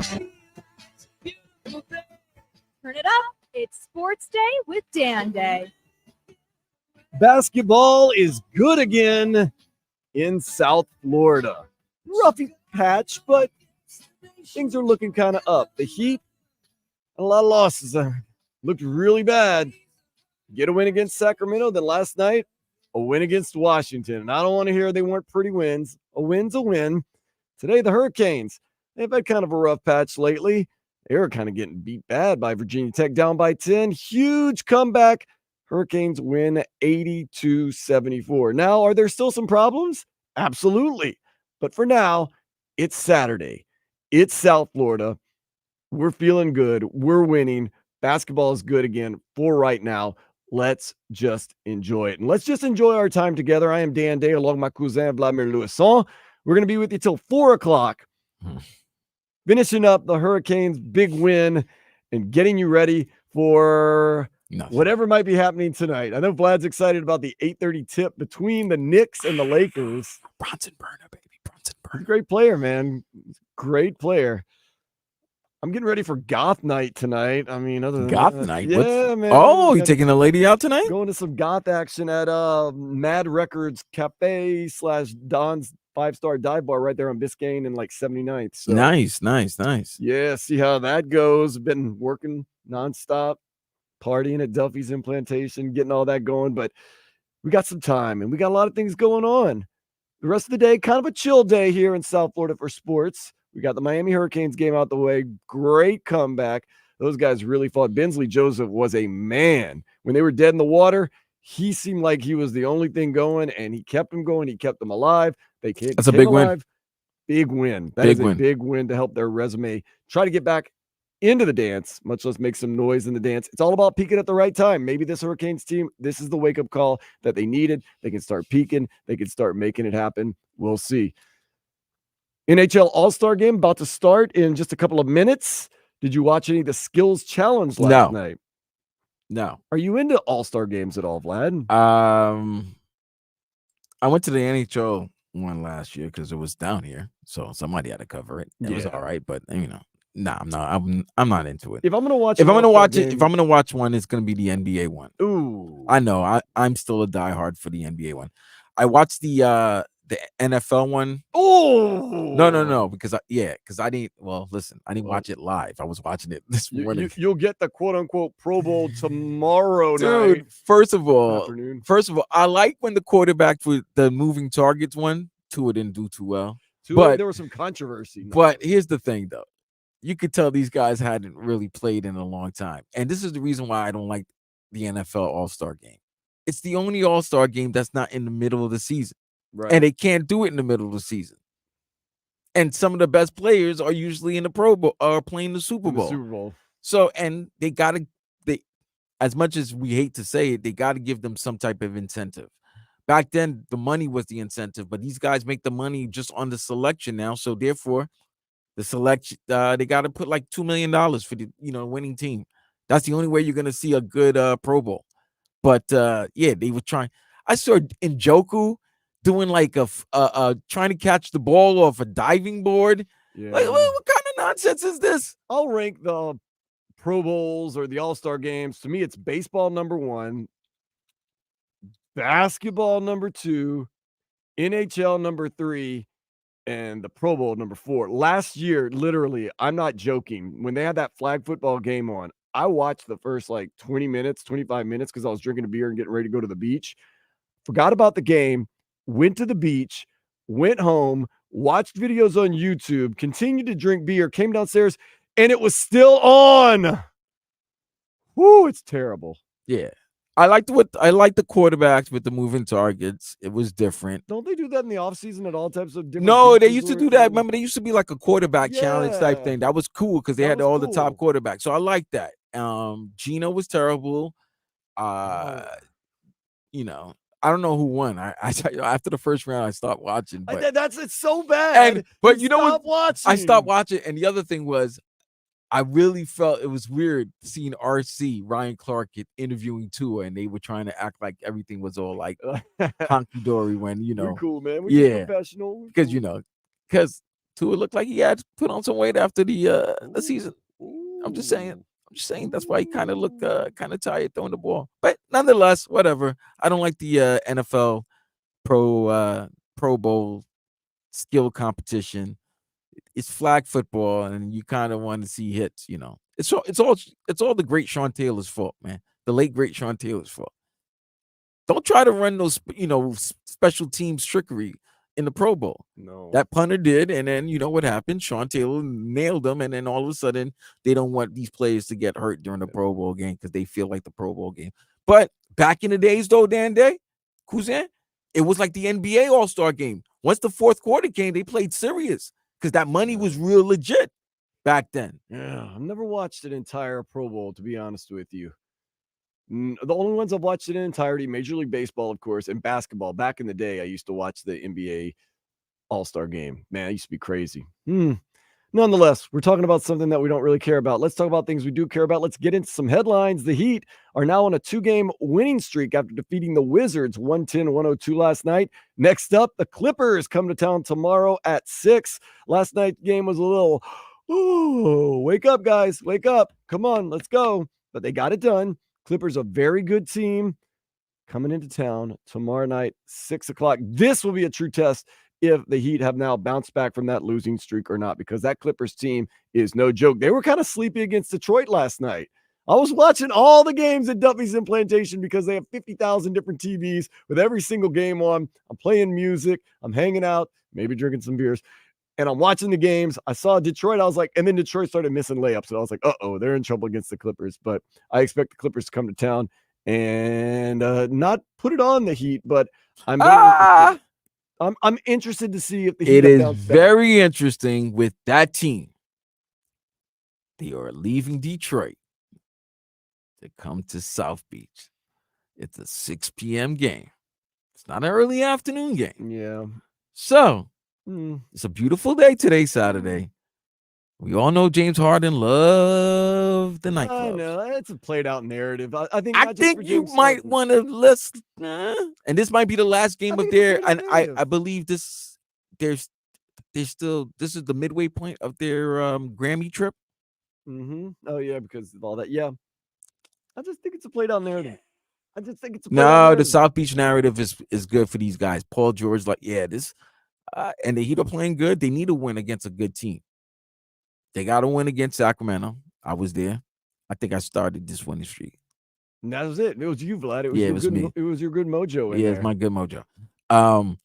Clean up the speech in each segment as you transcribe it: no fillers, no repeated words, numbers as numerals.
Turn it up. It's Sports Day with Dan Day. Basketball is good again in South Florida. Roughy patch, but things are looking kind of up. The Heat, a lot of losses. Looked really bad. Get a win against Sacramento, then last night, a win against Washington. And I don't want to hear they weren't pretty wins. A win's a win. Today, the Hurricanes, they've had kind of a rough patch lately. They were kind of getting beat bad by Virginia Tech, down by 10. Huge comeback. Hurricanes win 82-74. Now, are there still some problems? Absolutely. But for now, it's Saturday. It's South Florida. We're feeling good. We're winning. Basketball is good again for right now. Let's just enjoy it. And let's just enjoy our time together. I am Dan Day along with my cousin Vladimir Louison. We're going to be with you till 4 o'clock. Finishing up the Hurricanes' big win and getting you ready for whatever might be happening tonight. I know Vlad's excited about the 8:30 tip between the Knicks and the Lakers. Bronson Burner, baby. Bronson Burner. Great player, man. Great player. I'm getting ready for goth night tonight. I mean, other than goth that, night? yeah, man. Oh, you taking the lady out tonight? Going to some goth action at Mad Records Cafe / Don's 5-star dive bar right there on Biscayne and like 79th. So, Nice. yeah, see how that goes. Been working nonstop, partying at Duffy's Implantation, getting all that going. But we got some time and we got a lot of things going on. The rest of the day, kind of a chill day here in South Florida for sports. We got the Miami Hurricanes game out the way. Great comeback. Those guys really fought. Bensley Joseph was a man. When they were dead in the water, he seemed like he was the only thing going, and he kept them going. He kept them alive. That's a big win. Big win. That is a big win to help their resume try to get back into the dance, much less make some noise in the dance. It's all about peaking at the right time. Maybe this Hurricanes team, this is the wake-up call that they needed. They can start peaking. They can start making it happen. We'll see. NHL All-Star game about to start in just a couple of minutes. Did you watch any of the Skills Challenge last night? No. Are you into All-Star games at all, Vlad? I went to the NHL one last year because it was down here, so somebody had to cover it. It was all right, but I'm not into it. If I'm gonna watch one, it's gonna be the NBA one. Ooh, I know. I'm still a diehard for the NBA one. I watched the NFL one. Oh no, because I didn't. Well, listen, I didn't watch it live. I was watching it this morning. You'll get the quote unquote Pro Bowl tomorrow Dude, night. First of all, I like when the quarterback for the moving targets one. Tua didn't do too well, but there was some controversy. But here's the thing, though. You could tell these guys hadn't really played in a long time, and this is the reason why I don't like the NFL All-Star game. It's the only All-Star game that's not in the middle of the season. Right. And they can't do it in the middle of the season. And some of the best players are usually in the Pro Bowl or playing the Super Bowl. So, and they as much as we hate to say it, they got to give them some type of incentive. Back then, the money was the incentive, but these guys make the money just on the selection now. So therefore, the selection, they got to put like $2 million for the winning team. That's the only way you're gonna see a good Pro Bowl. But they were trying. I saw Njoku doing like a trying to catch the ball off a diving board. Yeah. Like, what kind of nonsense is this? I'll rank the Pro Bowls or the All-Star games. To me, it's baseball number 1, basketball number 2, NHL number 3, and the Pro Bowl number 4. Last year, literally, I'm not joking, when they had that flag football game on, I watched the first like 20 minutes, 25 minutes because I was drinking a beer and getting ready to go to the beach. Forgot about the game. Went to the beach, went home, watched videos on YouTube, continued to drink beer, came downstairs, and it was still on. Woo, it's terrible. Yeah. I like the quarterbacks with the moving targets. It was different. Don't they do that in the offseason at all types of different? No, they used to do that. Remember, they used to be like a quarterback challenge type thing. That was cool because they had all the top quarterbacks. So I like that. Gino was terrible. I don't know who won. I after the first round, I stopped watching. But it's so bad. But you know what? Watching. I stopped watching. And the other thing was, I really felt it was weird seeing Ryan Clark interviewing Tua, and they were trying to act like everything was all like honky dory when We're cool, man. We're professional. Because Tua looked like he had put on some weight after the season. I'm just saying that's why he kind of looked kind of tired throwing the ball. But nonetheless, whatever. I don't like the NFL Pro Bowl skill competition. It's flag football, and you kind of want to see hits. It's all the great Sean Taylor's fault, man. The late great Sean Taylor's fault. Don't try to run those special teams trickery in the Pro Bowl. No. That punter did, and then you know what happened? Sean Taylor nailed them, and then all of a sudden they don't want these players to get hurt during the Pro Bowl game because they feel like the Pro Bowl game. But back in the days, though, Dan Day, Cousin, it was like the NBA All-Star game. Once the fourth quarter came, they played serious because that money was real legit back then. Yeah, I've never watched an entire Pro Bowl, to be honest with you. The only ones I've watched in entirety, Major League Baseball, of course, and basketball. Back in the day, I used to watch the NBA All-Star game. Man, it used to be crazy. Nonetheless, we're talking about something that we don't really care about. Let's talk about things we do care about. Let's get into some headlines. The Heat are now on a 2-game winning streak after defeating the Wizards 110-102 last night. Next up, the Clippers come to town tomorrow at 6. Last night's game was a little, wake up, guys. Wake up. Come on, let's go. But they got it done. Clippers, a very good team, coming into town tomorrow night, 6 o'clock. This will be a true test if the Heat have now bounced back from that losing streak or not, because that Clippers team is no joke. They were kind of sleepy against Detroit last night. I was watching all the games at Duffy's and Plantation because they have 50,000 different TVs with every single game on. I'm playing music. I'm hanging out, maybe drinking some beers. And I'm watching the games. I saw Detroit. I was like, and then Detroit started missing layups. And I was like, they're in trouble against the Clippers. But I expect the Clippers to come to town and not put it on the Heat. But I'm interested to see if the Heat. It is very interesting with that team. They are leaving Detroit to come to South Beach. It's a 6 p.m. game. It's not an early afternoon game. Yeah. So it's a beautiful day today, Saturday. We all know James Harden loved the nightclubs. I know it's a played out narrative. I think you might want to listen. And this might be the last game of their. And I believe this. There's still. This is the midway point of their Grammy trip. Oh yeah, because of all that. Yeah. I just think it's a played out narrative. The South Beach narrative is good for these guys. Paul George, this. And the Heat are playing good. They need to win against a good team. They got to win against Sacramento. I was there. I think I started this winning streak. And that was it. It was you, Vlad. It was me. It was your good mojo in there. It's my good mojo. And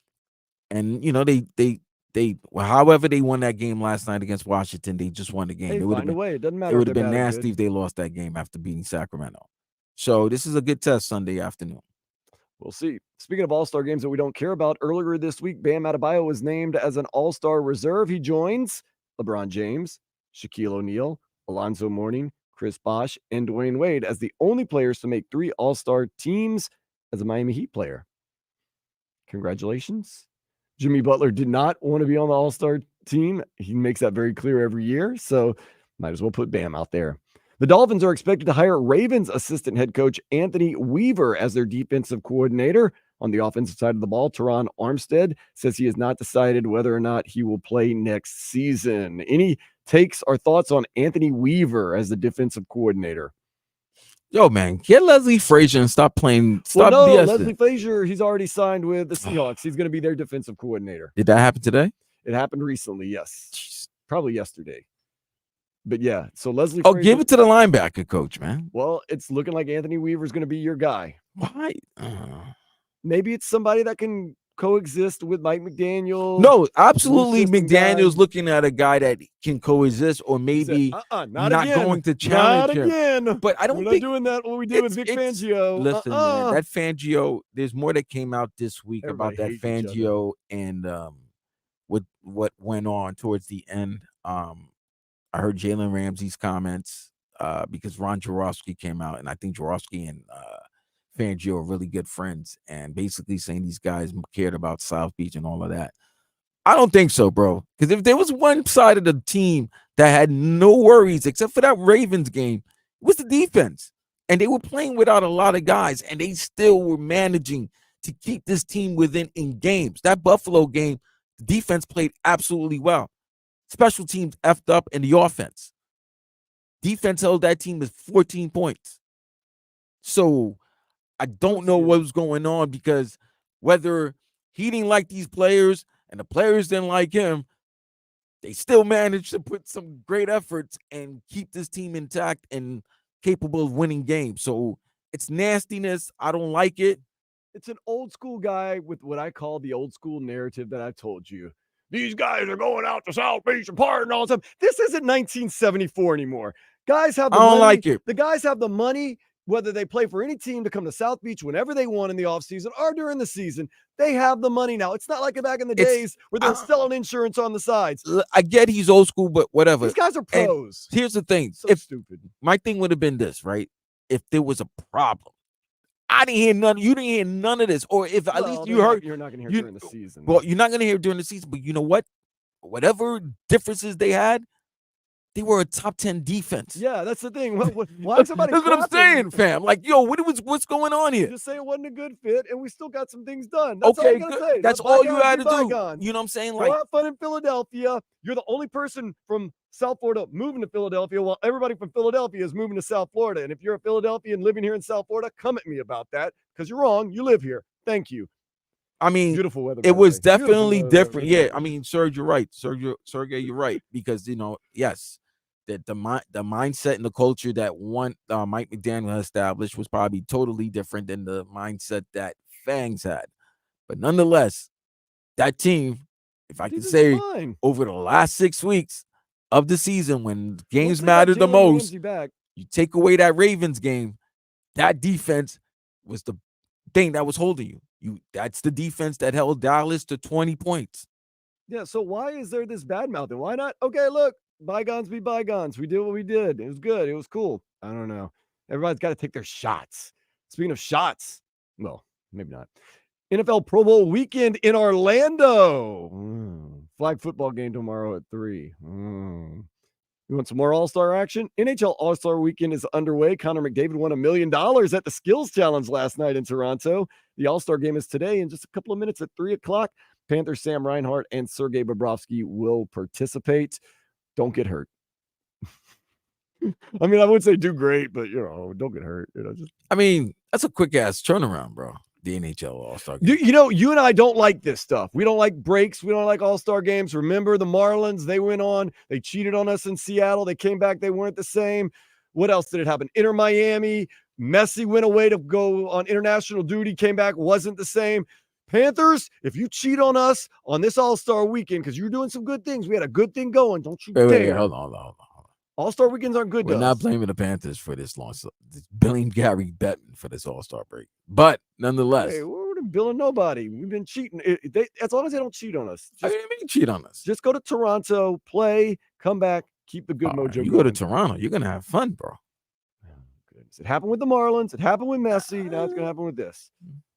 they however they won that game last night against Washington, they just won the game. They find a way. It doesn't matter. It would have been nasty if they lost that game after beating Sacramento. So this is a good test Sunday afternoon. We'll see. Speaking of all-star games that we don't care about, earlier this week, Bam Adebayo was named as an all-star reserve. He joins LeBron James, Shaquille O'Neal, Alonzo Mourning, Chris Bosh, and Dwayne Wade as the only players to make 3 all-star teams as a Miami Heat player. Congratulations. Jimmy Butler did not want to be on the all-star team. He makes that very clear every year, so might as well put Bam out there. The Dolphins are expected to hire Ravens assistant head coach Anthony Weaver as their defensive coordinator. On the offensive side of the ball, Teron Armstead says he has not decided whether or not he will play next season. Any takes or thoughts on Anthony Weaver as the defensive coordinator? Yo, man, get Leslie Frazier and stop playing. BSing. Leslie Frazier, he's already signed with the Seahawks. He's going to be their defensive coordinator. Did that happen today? It happened recently, yes. Jeez. Probably yesterday. But yeah, so Leslie Frazier, give it to the linebacker coach, man. Well, it's looking like Anthony Weaver is going to be your guy. Why? Maybe it's somebody that can coexist with Mike McDaniel. No, absolutely. McDaniel's looking at a guy that can coexist, or maybe not going to challenge him. Again. But I don't We're think not doing that. What we did with Vic Fangio. Listen, man, that Fangio. There's more that came out this week Everybody about that Fangio and what went on towards the end. I heard Jalen Ramsey's comments because Ron Jaworski came out, and I think Jaworski and Fangio are really good friends, and basically saying these guys cared about South Beach and all of that. I don't think so, bro. Because if there was one side of the team that had no worries except for that Ravens game, it was the defense. And they were playing without a lot of guys, and they still were managing to keep this team within in games. That Buffalo game, the defense played absolutely well. Special teams effed up in the offense. Defense held that team with 14 points. So I don't know what was going on, because whether he didn't like these players and the players didn't like him, they still managed to put some great efforts and keep this team intact and capable of winning games. So it's nastiness. I don't like it. It's an old school guy with what I call the old school narrative that I told you. These guys are going out to South Beach and partying all the time. This isn't 1974 anymore. Guys have the I don't money. like it. The guys have the money, whether they play for any team, to come to South Beach whenever they want in the offseason or during the season. They have the money now. It's not like back in the days where they're selling insurance on the sides. I get he's old school, but whatever. These guys are pros. And here's the thing. So stupid. My thing would have been this, right? If there was a problem. I didn't hear none. You didn't hear none of this. Or if at least you heard. You're not going to hear during the season. Well, you're not going to hear during the season. But you know what? Whatever differences they had, they were a top 10 defense. Yeah, that's the thing. Why somebody? That's what I'm saying, fam. Like, yo, what's going on here? Just say it wasn't a good fit, and we still got some things done. That's okay, all I gotta say. That's all you had to do. You know what I'm saying? Like, have fun in Philadelphia. You're the only person from South Florida moving to Philadelphia, while everybody from Philadelphia is moving to South Florida. And if you're a Philadelphian living here in South Florida, come at me about that, because you're wrong. You live here. Thank you. I mean, beautiful weather. It was definitely different. Yeah, I mean, Serge, you're right. Sergey, you're right, because yes. That the mindset and the culture that Mike McDaniel established was probably totally different than the mindset that Fangs had. But nonetheless, that team, if I can say, over the last 6 weeks of the season, when games mattered the most, you take away that Ravens game, that defense was the thing that was holding you. That's the defense that held Dallas to 20 points. Yeah, so why is there this bad mouthing? Why not? Okay, look. Bygones be bygones. We did what we did. It was good. It was cool. I don't know. Everybody's got to take their shots. Speaking of shots, well, maybe not. NFL Pro Bowl weekend in Orlando. Flag football game tomorrow at 3. You want some more All-Star action? NHL All-Star weekend is underway. Connor McDavid won $1 million at the Skills Challenge last night in Toronto. The All-Star game is today in just a couple of minutes at 3 o'clock. Panthers Sam Reinhart and Sergei Bobrovsky will participate. Don't get hurt. I mean, I would say do great, but don't get hurt. I mean, that's a quick ass turnaround, bro. The NHL All-Star game. You and I don't like this stuff. We don't like breaks. We don't like All-Star games. Remember the Marlins? They went on. They cheated on us in Seattle. They came back. They weren't the same. What else did it happen? Inter Miami. Messi went away to go on international duty. Came back. Wasn't the same. Panthers, if you cheat on us on this All-Star weekend, because you're doing some good things, we had a good thing going. Don't you dare. Wait, hold on. All-Star weekends aren't good. We're not blaming the Panthers for this long. Billing Gary Bettman for this All-Star break. But nonetheless. Hey, we're billing nobody. We've been cheating. As long as they don't cheat on us. I didn't mean cheat on us. Just go to Toronto, play, come back, keep the good mojo You going. go to Toronto, you're going to have fun, bro. Oh, goodness. It happened with the Marlins. It happened with Messi. Now it's going to happen with this.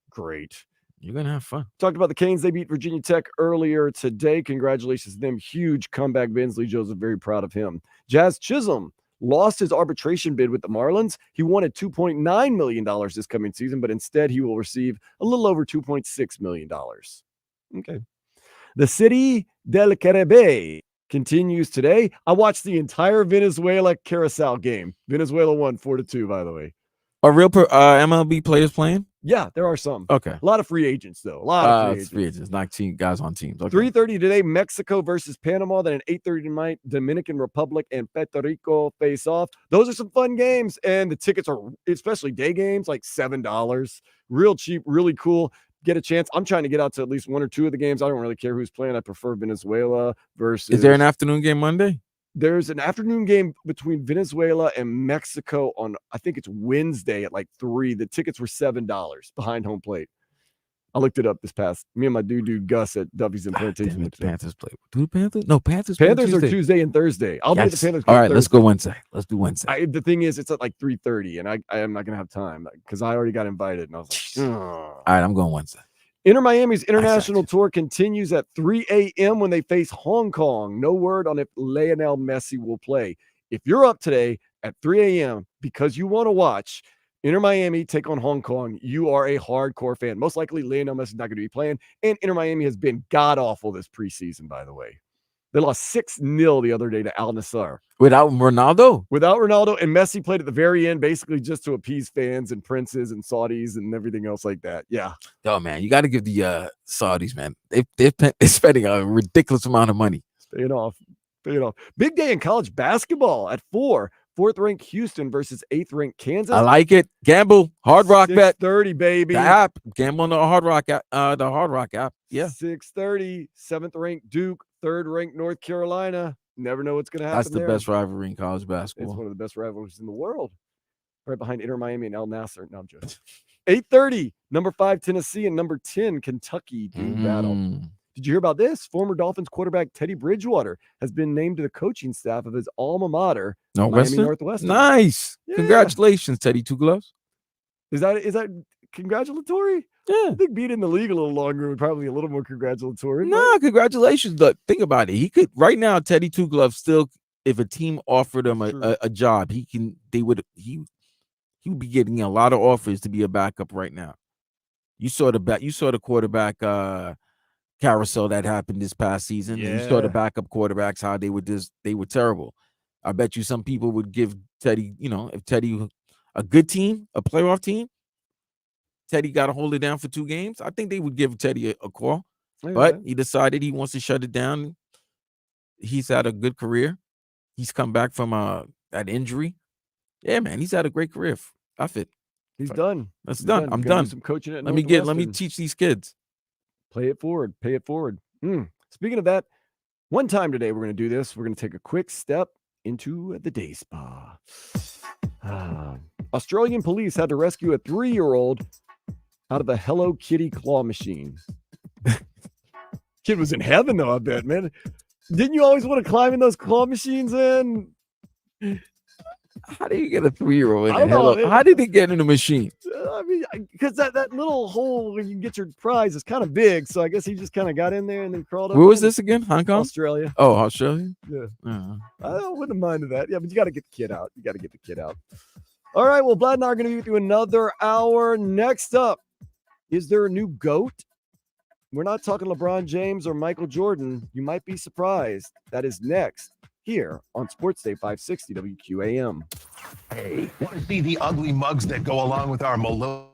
Great. You're going to have fun. Talked about the Canes. They beat Virginia Tech earlier today. Congratulations to them. Huge comeback. Vinsley Joseph, very proud of him. Jazz Chisholm lost his arbitration bid with the Marlins. He wanted $2.9 million this coming season, but instead he will receive a little over $2.6 million. Okay. The City del Caribe continues today. I watched the entire Venezuela Curacao game. Venezuela won 4-2, by the way. Are real MLB players playing? Yeah, there are some. Okay. A lot of free agents, though. A lot of free agents, not guys on teams. Okay. 3:30 today, Mexico versus Panama. Then at 8:30 tonight, Dominican Republic and Puerto Rico face off. Those are some fun games, and the tickets are, especially day games, like $7. Real cheap, really cool. Get a chance. I'm trying to get out to at least one or two of the games. I don't really care who's playing. I prefer Venezuela versus. Is there an afternoon game Monday? There's an afternoon game between Venezuela and Mexico on, I think it's Wednesday at like 3. The tickets were $7 behind home plate. I looked it up this past. Me and my dude Gus at Duffy's and Plantation. The Panthers play. Do Panthers? No, Panthers. Panthers are Tuesday and Thursday. I'll be at the Panthers. All right, let's go Wednesday. Let's do Wednesday. The thing is, it's at like 3:30, and I am not gonna have time because I already got invited, and I was like, all right, I'm going Wednesday. Inter Miami's international tour continues at 3 a.m. when they face Hong Kong. No word on if Lionel Messi will play. If you're up today at 3 a.m. because you want to watch Inter Miami take on Hong Kong, you are a hardcore fan. Most likely Lionel Messi is not going to be playing, and Inter Miami has been god-awful this preseason, by the way. They lost 6-0 the other day to Al Nassr. Without Ronaldo? Without Ronaldo, and Messi played at the very end, basically just to appease fans and princes and Saudis and everything else like that. Yeah. Oh, man, you got to give the Saudis, man. They're spending a ridiculous amount of money. Paying off. Big day in college basketball at 4. 4th-ranked Houston versus 8th-ranked Kansas. I like it. Gamble. Hard Rock bet. 6:30, baby. The app. Gamble on the Hard Rock app. Yeah. 6:30. 7th-ranked Duke. 3rd-ranked North Carolina. Never know what's going to happen. That's the there. best rivalry in college basketball. It's one of the best rivalries in the world. Right behind Inter Miami and El Nasser. No, I'm joking. 8:30. Number 5 Tennessee and number 10 Kentucky do battle. Did you hear about this? Former Dolphins quarterback Teddy Bridgewater has been named to the coaching staff of his alma mater, Miami Northwestern. Nice. Yeah. Congratulations, Teddy Two Gloves. Is that congratulatory? Yeah. I think being in the league a little longer would probably be a little more congratulatory. No, congratulations. Look, think about it. He could right now, Teddy Two Gloves still, if a team offered him a job, he would be getting a lot of offers to be a backup right now. You saw the quarterback carousel that happened this past season. Yeah. And you saw the backup quarterbacks, how they were terrible. I bet you some people would give Teddy, if Teddy, a good team, a playoff team, Teddy got to hold it down for 2 games, I think they would give Teddy a call. Okay. But he decided he wants to shut it down. He's had a good career. He's come back from that injury. Yeah, man, he's had a great career. He's done. That's done. I'm done. Do some coaching at Let me teach these kids. Pay it forward. Speaking of that, one time today we're going to do this. We're going to take a quick step into the day spa. Australian police had to rescue a 3-year-old out of a Hello Kitty claw machine. Kid was in heaven though, I bet, man. Didn't you always want to climb in those claw machines in? How do you get a 3-year-old in I don't know. How did they get in the machine? I mean, because that little hole where you can get your prize is kind of big, so I guess he just kind of got in there and then crawled up. Where was this again? Hong Kong? Australia. Oh, Australia? Yeah. Uh-huh. I wouldn't have minded that. Yeah, but you got to get the kid out. All right, well, Vlad and I are going to be with you another hour. Next up, is there a new GOAT? We're not talking LeBron James or Michael Jordan. You might be surprised. That is next here on Sports Day 560 WQAM. Hey, want to see the ugly mugs that go along with our Malone?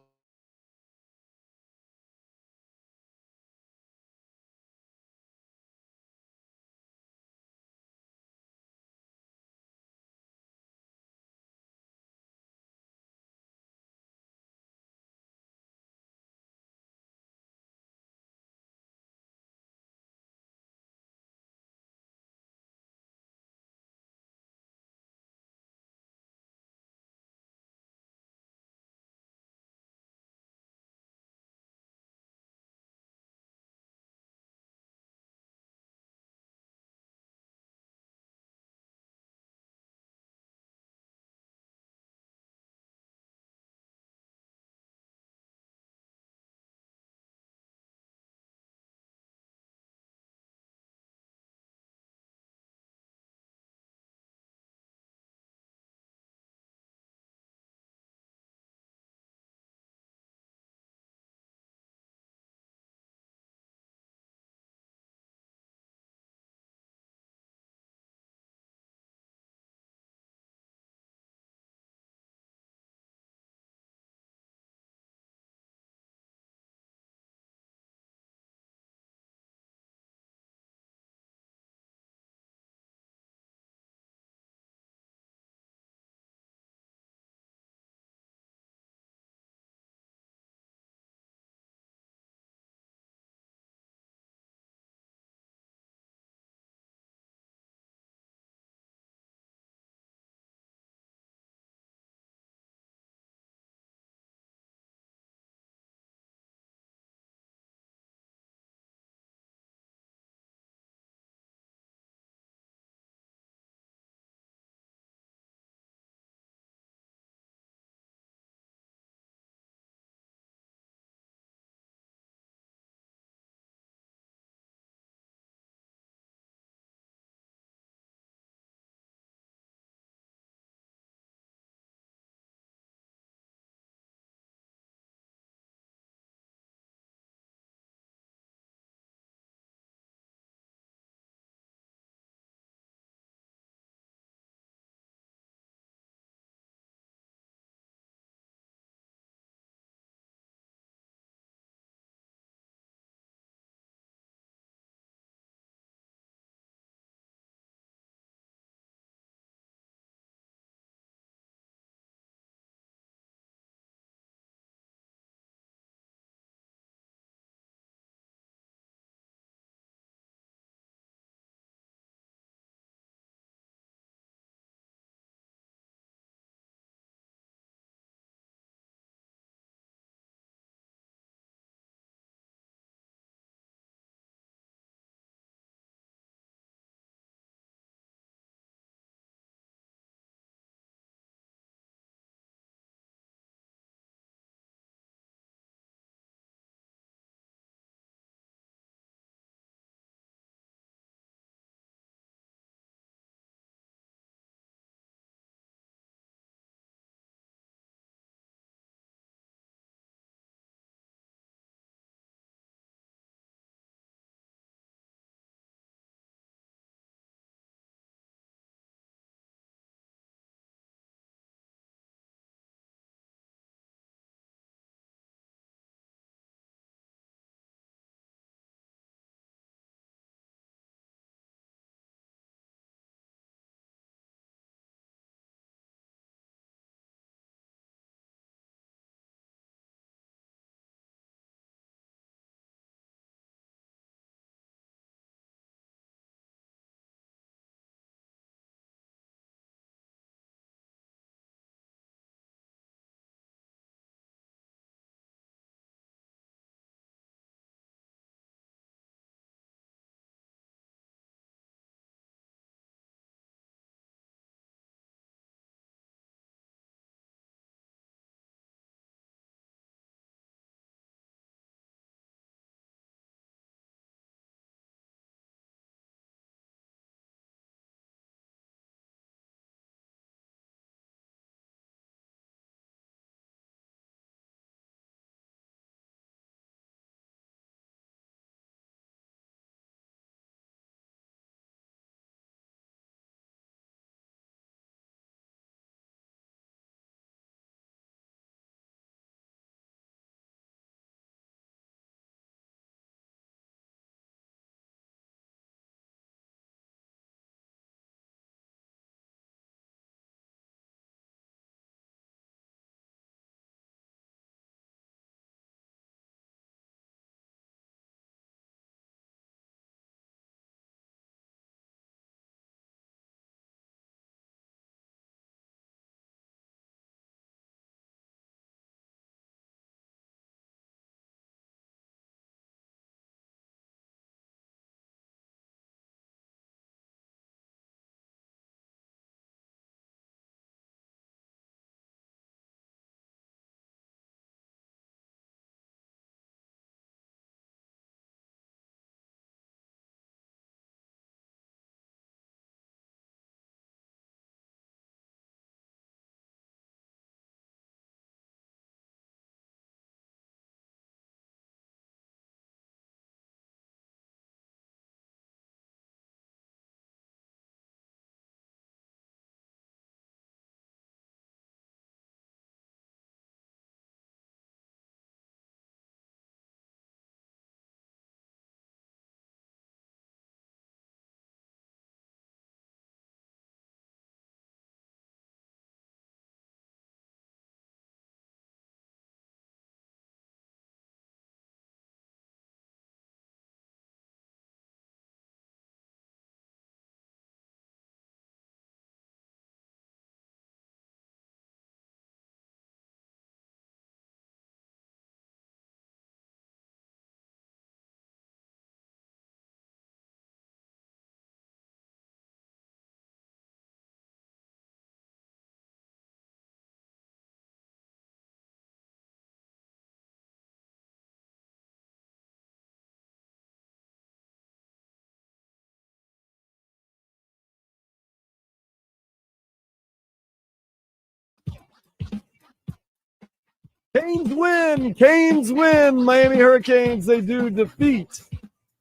Canes win. Canes win. Miami Hurricanes, they do defeat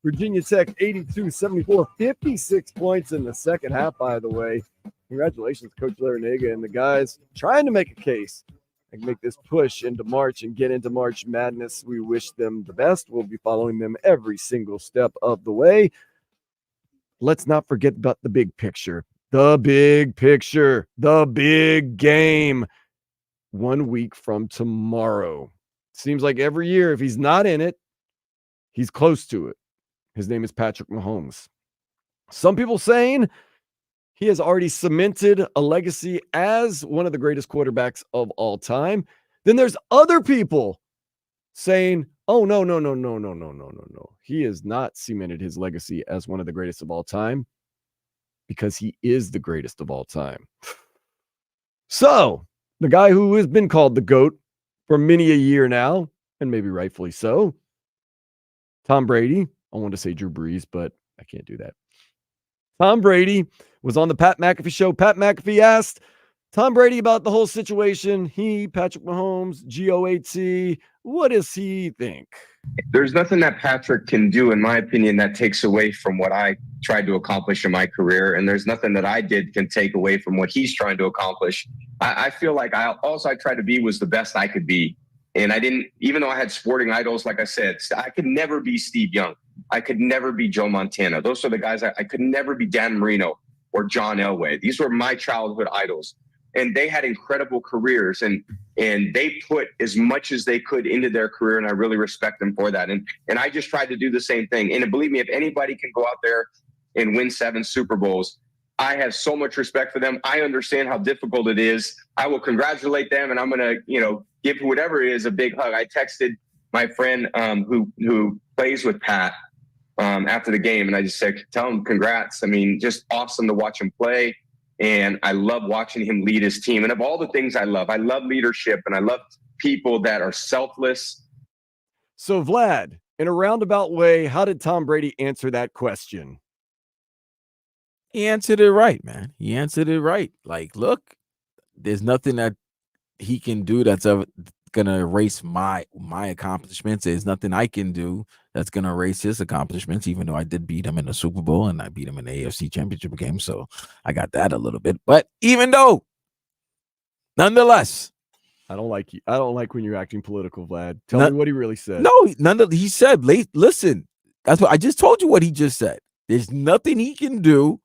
Virginia Tech 82-74, 56 points in the second half, by the way. Congratulations, Coach Larinaga and the guys trying to make a case and make this push into March and get into March Madness. We wish them the best. We'll be following them every single step of the way. Let's not forget about the big picture. The big picture. The big game. 1 week from tomorrow. Seems like every year, if he's not in it, he's close to it. His name is Patrick Mahomes. Some people saying he has already cemented a legacy as one of the greatest quarterbacks of all time. Then there's other people saying, oh, no. He has not cemented his legacy as one of the greatest of all time because he is the greatest of all time. So, the guy who has been called the GOAT for many a year now, and maybe rightfully so, Tom Brady. I want to say Drew Brees, but I can't do that. Tom Brady was on the Pat McAfee show. Pat McAfee asked Tom Brady about the whole situation. Patrick Mahomes, GOAT, what does he think? There's nothing that Patrick can do, in my opinion, that takes away from what I tried to accomplish in my career. And there's nothing that I did can take away from what he's trying to accomplish. I feel like I tried to be was the best I could be. And I didn't, even though I had sporting idols, like I said, I could never be Steve Young. I could never be Joe Montana. Those are the guys I could never be. Dan Marino or John Elway. These were my childhood idols. And they had incredible careers, and they put as much as they could into their career, and I really respect them for that. And I just tried to do the same thing. And believe me, if anybody can go out there and win 7 Super Bowls, I have so much respect for them. I understand how difficult it is. I will congratulate them, and I'm going to, give whatever it is a big hug. I texted my friend who plays with Pat after the game, and I just said, tell him congrats. I mean, just awesome to watch him play. And I love watching him lead his team. And of all the things I love leadership, and I love people that are selfless. So, Vlad, in a roundabout way, how did Tom Brady answer that question? He answered it right, man. He answered it right. Like, look, there's nothing that he can do that's ever gonna erase my accomplishments. There's nothing I can do that's gonna erase his accomplishments, even though I did beat him in the Super Bowl and I beat him in the AFC Championship game. So I got that a little bit. But even though, nonetheless, I don't like you. I don't like when you're acting political, Vlad. Tell me what he really said. No, he said, listen, that's what I just told you what he just said. There's nothing he can do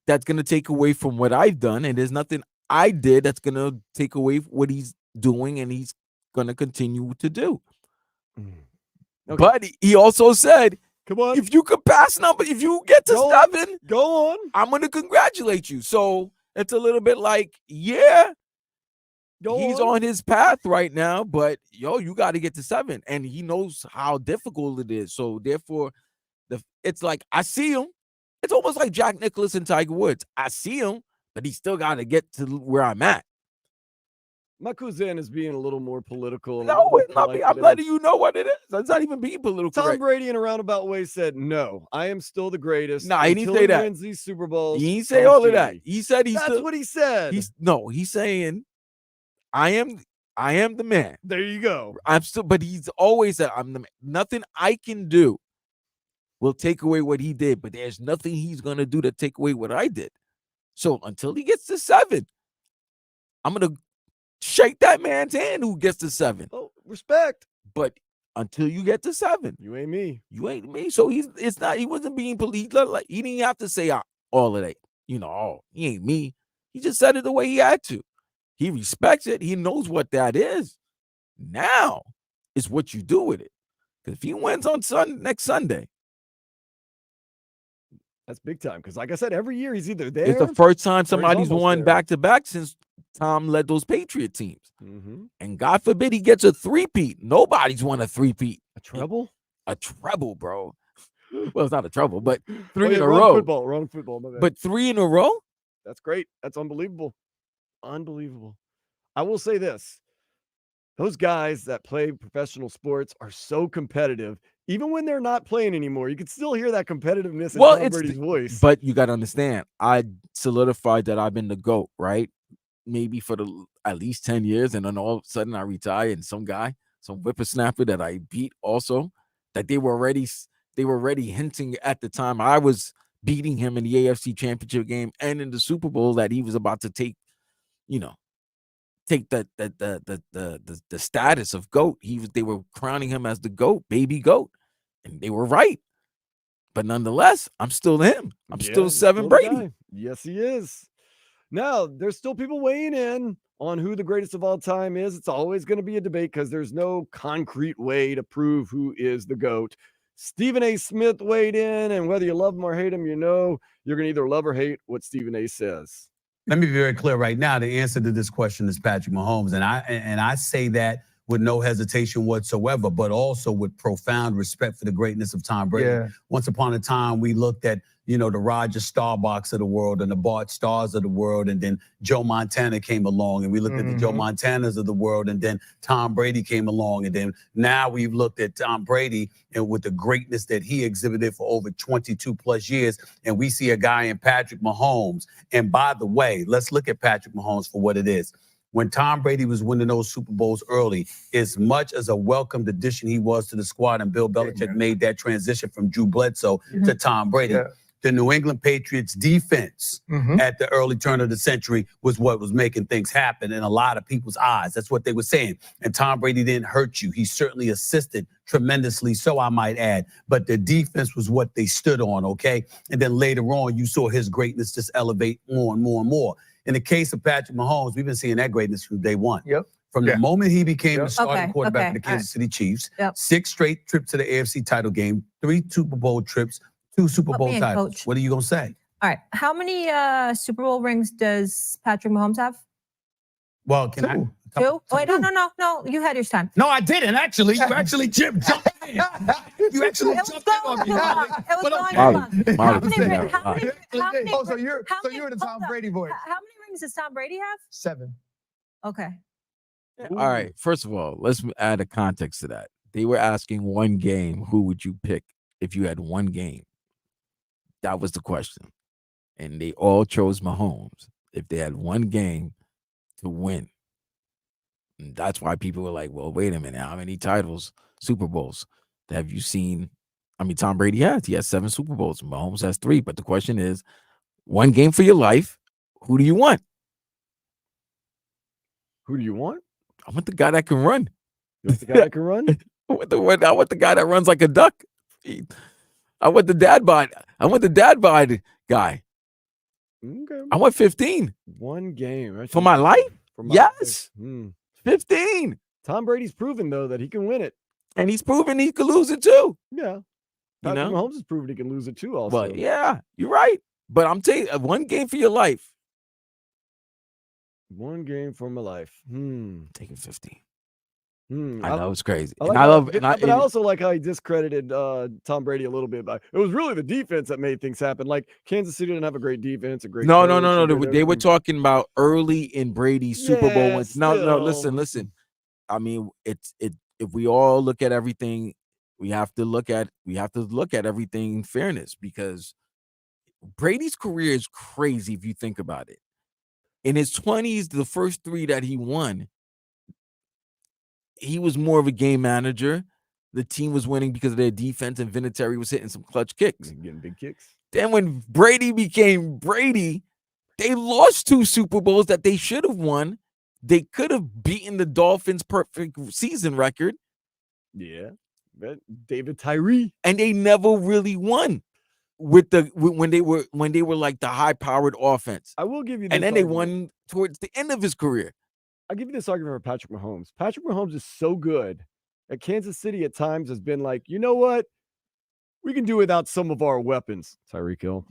that's gonna take away from what I've done, and there's nothing I did that's gonna take away what he's doing, and he's gonna continue to do. Okay. But he also said, come on, if you could pass number, if you get to 7, go on, I'm gonna congratulate you. So it's a little bit like, yeah, he's on his path right now, but you got to get to 7, and he knows how difficult it is. So therefore, it's like, I see him. It's almost like Jack Nicklaus and Tiger Woods. I see him, but he still got to get to where I'm at. My cousin is being a little more political. No, it's not. I'm letting you know what it is. It's not even being political. Tom Brady, in a roundabout way, said, "No, I am still the greatest." No, he didn't say that. Wins these Super Bowls. He didn't say all of that. He said that's what he said. He's saying, I am the man. There you go. But he's always said, I'm the man. Nothing I can do will take away what he did, but there's nothing he's gonna do to take away what I did. So until he gets to 7, I'm gonna shake that man's hand who gets to 7. Oh, respect. But until you get to 7, you ain't me. You ain't me. So he wasn't being political. Like, he didn't have to say all of that. He ain't me. He just said it the way he had to. He respects it. He knows what that is. Now it's what you do with it. Because if he wins on next Sunday, that's big time. Because like I said, every year he's either there. It's the first time somebody's won back-to-back since Tom led those Patriot teams. Mm-hmm. And God forbid he gets a 3-peat. Nobody's won a 3-peat. A treble? A treble, bro. Well, it's not a treble, but 3 in a row. Wrong football. My bad. But 3 in a row? That's great. That's unbelievable. Unbelievable. I will say this. Those guys that play professional sports are so competitive. Even when they're not playing anymore, you can still hear that competitiveness in Tom Brady's voice. But you got to understand, I solidified that I've been the GOAT, right? maybe for at least 10 years, and then all of a sudden I retire, and some whippersnapper that I beat also, that they were already hinting at the time I was beating him in the AFC Championship game and in the Super Bowl that he was about to take the status of GOAT. They were crowning him as the GOAT, baby GOAT, and they were right. But nonetheless, I'm still him. I'm still Seven Brady. Yes, he is. Now, there's still people weighing in on who the greatest of all time is. It's always going to be a debate because there's no concrete way to prove who is the GOAT. Stephen A. Smith weighed in, and whether you love him or hate him, you're going to either love or hate what Stephen A. says. Let me be very clear right now. The answer to this question is Patrick Mahomes, and I say that with no hesitation whatsoever, but also with profound respect for the greatness of Tom Brady. Yeah. Once upon a time, we looked at, the Roger Staubachs of the world and the Bart Starrs of the world, and then Joe Montana came along, and we looked at the Joe Montanas of the world, and then Tom Brady came along, and then now we've looked at Tom Brady and with the greatness that he exhibited for over 22 plus years, and we see a guy in Patrick Mahomes. And by the way, let's look at Patrick Mahomes for what it is. When Tom Brady was winning those Super Bowls early, as much as a welcomed addition he was to the squad, and Bill Belichick made that transition from Drew Bledsoe to Tom Brady, the New England Patriots defense at the early turn of the century was what was making things happen in a lot of people's eyes. That's what they were saying. And Tom Brady didn't hurt you. He certainly assisted tremendously, so I might add. But the defense was what they stood on, okay? And then later on, you saw his greatness just elevate more and more and more. In the case of Patrick Mahomes, we've been seeing that greatness from day one. From the moment he became the starting quarterback for the Kansas City Chiefs, 6 straight trips to the AFC title game, 3 Super Bowl trips, 2 Super Bowl titles. Coach. What are you going to say? All right. How many Super Bowl rings does Patrick Mahomes have? Well, can I? 2? Oh, wait, no. You had your time. No, I didn't actually. You actually jumped in. You actually jumped in on me. How many So you're the Tom Brady voice. How many rings does Tom Brady have? 7. Okay. All right. First of all, let's add a context to that. They were asking one game. Who would you pick if you had one game? That was the question. And they all chose Mahomes if they had one game to win. And that's why people were like, well, wait a minute. How many titles, Super Bowls, have you seen? I mean, Tom Brady has. He has 7 Super Bowls. Mahomes has 3. But the question is, one game for your life, who do you want? Who do you want? I want the guy that can run. You want the guy that can run? I want the guy that runs like a duck. I want the dad bod. I want the dad bod guy. Okay. I want 15. One game. For my life? Yes. Life. 15. Tom Brady's proven, though, that he can win it. And he's proven he could lose it, too. Yeah. Patrick Mahomes has proven he can lose it, too, also. But, yeah, you're right. But I'm telling you, one game for your life. One game for my life. Taking 15. I know it's crazy. I also like how he discredited Tom Brady a little bit. It was really the defense that made things happen. Like Kansas City didn't have a great defense, No. They were talking about early in Brady's Super Bowl wins. No. Listen. I mean, if we all look at everything, we have to look at everything in fairness, because Brady's career is crazy if you think about it. In his 20s, the first 3 that he won, he was more of a game manager. The team was winning because of their defense, and Vinatieri was hitting some clutch kicks. Getting big kicks. Then when Brady became Brady, they lost 2 Super Bowls that they should have won. They could have beaten the Dolphins' perfect season record. Yeah. David Tyree. And they never really won when they were like the high-powered offense. I will give you this. And then they won towards the end of his career. I'll give you this argument for Patrick Mahomes. Patrick Mahomes is so good at Kansas City at times has been like, you know what? We can do without some of our weapons, Tyreek Hill,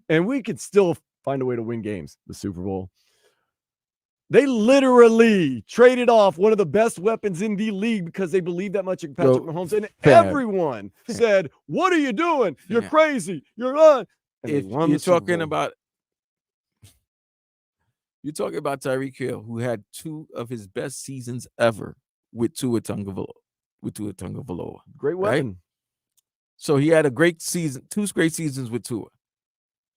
and we could still find a way to win games, the Super Bowl. They literally traded off one of the best weapons in the league because they believe that much in Patrick Mahomes. And everyone said, what are you doing? You're crazy. You're not. If you're talking about Tyreek Hill, who had 2 of his best seasons ever with Tua Tagovailoa. Great weapon. Right? So he had a great season, 2 great seasons with Tua.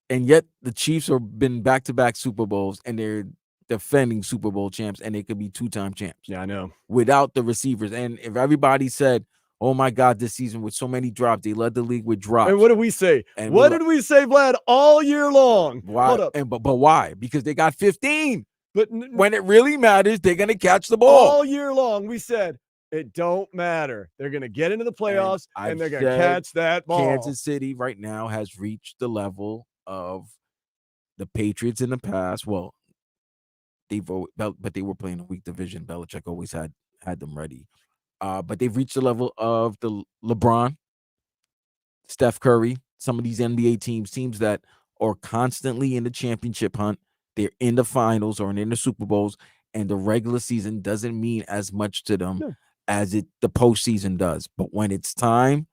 And yet the Chiefs have been back-to-back Super Bowls, and they're defending Super Bowl champs, and they could be 2-time champs. Yeah, I know. Without the receivers. And if everybody said, oh my God, this season with so many drops, they led the league with drops. And what did we say? And what did we say, Vlad, all year long? Why? Hold up. And but why? Because they got 15. But when it really matters, they're gonna catch the ball. All year long, we said it don't matter. They're gonna get into the playoffs and they're gonna catch that ball. Kansas City right now has reached the level of the Patriots in the past. Well, but they were playing a weak division. Belichick always had them ready. But they've reached the level of the LeBron, Steph Curry, some of these NBA teams that are constantly in the championship hunt. They're in the finals or in the Super Bowls, and the regular season doesn't mean as much to them as the postseason does. But when it's time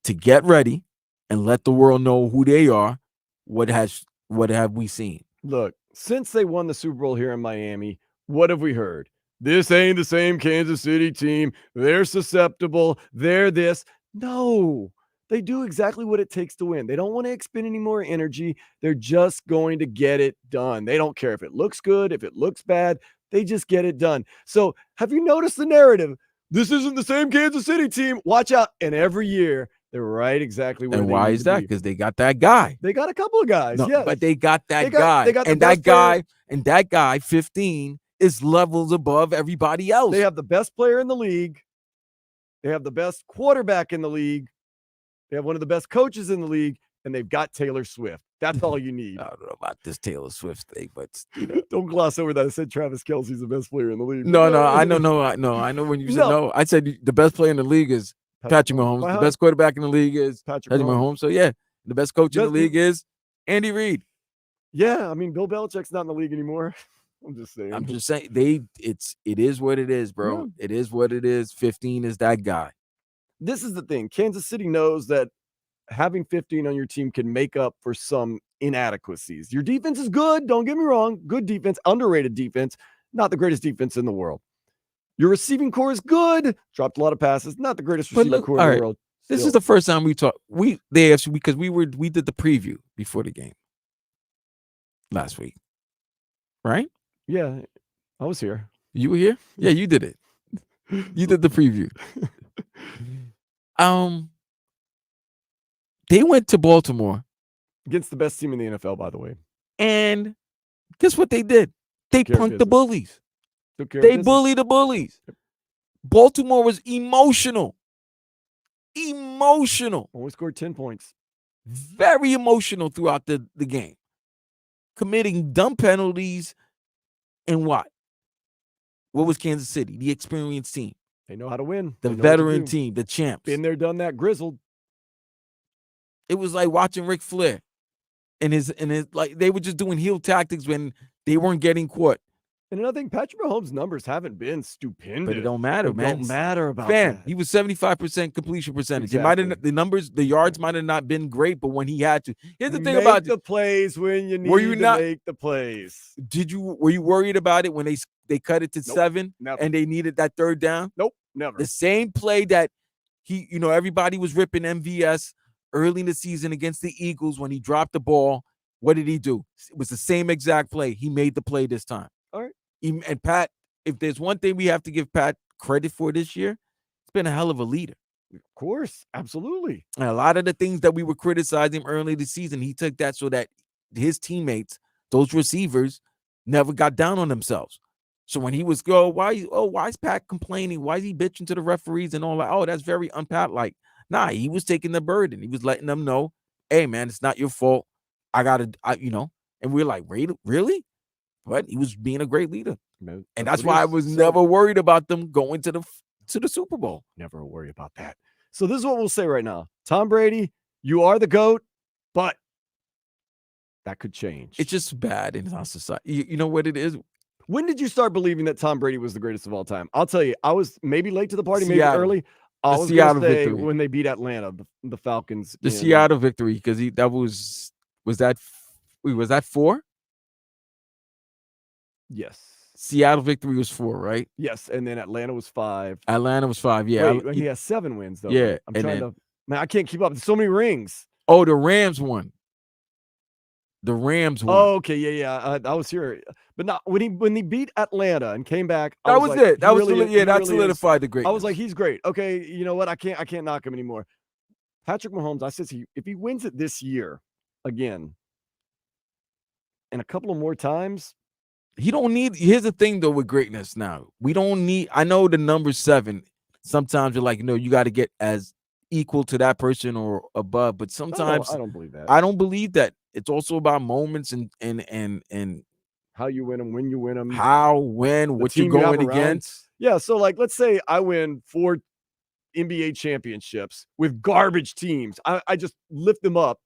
to get ready and let the world know who they are, what have we seen? Look, since they won the Super Bowl here in Miami, what have we heard? This ain't the same Kansas City team. They're susceptible. They're this. No, they do exactly what it takes to win. They don't want to expend any more energy. They're just going to get it done. They don't care if it looks good, if it looks bad. They just get it done. So have you noticed the narrative? This isn't the same Kansas City team. Watch out. And every year, they're right exactly where they need to be. And why is that? Because they got that guy. They got a couple of guys, yes. But they got that guy. And that guy, 15, is levels above everybody else. They have the best player in the league. They have the best quarterback in the league. They have one of the best coaches in the league, and they've got Taylor Swift. That's all you need. I don't know about this Taylor Swift thing, but don't gloss over that. I said Travis Kelce's the best player in the league. No, I know when you said no. I said the best player in the league is Patrick Mahomes. The best quarterback in the league is Patrick Mahomes. So yeah, the best coach in the league is Andy Reid. Yeah, I mean Bill Belichick's not in the league anymore. I'm just saying. It is what it is, bro. Yeah. It is what it is. 15 is that guy. This is the thing. Kansas City knows that having 15 on your team can make up for some inadequacies. Your defense is good. Don't get me wrong. Good defense, underrated defense, not the greatest defense in the world. Your receiving core is good. Dropped a lot of passes. Not the greatest receiving core in the world. This is the first time we talked. We did the preview before the game last week, right? Yeah, I was here. You were here? Yeah, you did it. You did the preview. They went to Baltimore against the best team in the NFL, by the way. And guess what they did? They punked the bullies. They bullied the bullies. Baltimore was emotional. Only scored 10 points. Very emotional throughout the game. Committing dumb penalties. And what? What was Kansas City? The experienced team. They know how to win. The veteran team, the champs. Been there, done that, grizzled. It was like watching Ric Flair and his like they were just doing heel tactics when they weren't getting caught. And another thing, Patrick Mahomes' numbers haven't been stupendous. But it don't matter, man. It don't matter about that. He was 75% completion percentage. Exactly. It might have the yards might have not been great, but when he had to. Here's the thing make about the plays when you need to make the plays. Were you worried about it when they cut it to 7 never. And they needed that third down? Nope, never. The same play that everybody was ripping MVS early in the season against the Eagles when he dropped the ball. What did he do? It was the same exact play. He made the play this time. All right. And Pat, if there's one thing we have to give Pat credit for this year, it's been a hell of a leader. Of course, absolutely. And a lot of the things that we were criticizing early this season, he took that so that his teammates, those receivers, never got down on themselves. So when he was why is Pat complaining? Why is he bitching to the referees and all that? Oh, that's very un-Pat-like. Nah, he was taking the burden. He was letting them know, hey, man, it's not your fault. And we're like, really? But he was being a great leader. Man, and that's why I was never worried about them going to the Super Bowl. Never worry about that. So this is what we'll say right now. Tom Brady, you are the GOAT, but that could change. It's just bad in our society. You know what it is? When did you start believing that Tom Brady was the greatest of all time? I'll tell you, I was maybe late to the party, maybe early. I was Seattle victory when they beat Atlanta, the Falcons. The Seattle victory, because was that 4? Yes. Seattle victory was 4, right? Yes, and then Atlanta was 5. Atlanta was 5, yeah. Wait, he has 7 wins, though. Yeah. I'm trying to. Man, I can't keep up. There's so many rings. Oh, the Rams won. The Rams won. Oh, okay, yeah. I was here, but not when he beat Atlanta and came back. I That was like, it. That he was really, he that really is. solidified the greatness. I was like, he's great. Okay, you know what? I can't knock him anymore. Patrick Mahomes. I says if he wins it this year again and a couple of more times, he don't need. Here's the thing though with greatness. Now we don't need. I know the number 7. Sometimes you're like, no, you got to get as equal to that person or above. But sometimes I don't believe that. I don't believe that. It's also about moments and How you win them, when you win them, how, when, what you're team you have going around. against. Yeah, so like let's say I win 4 NBA championships with garbage teams. I just lift them up.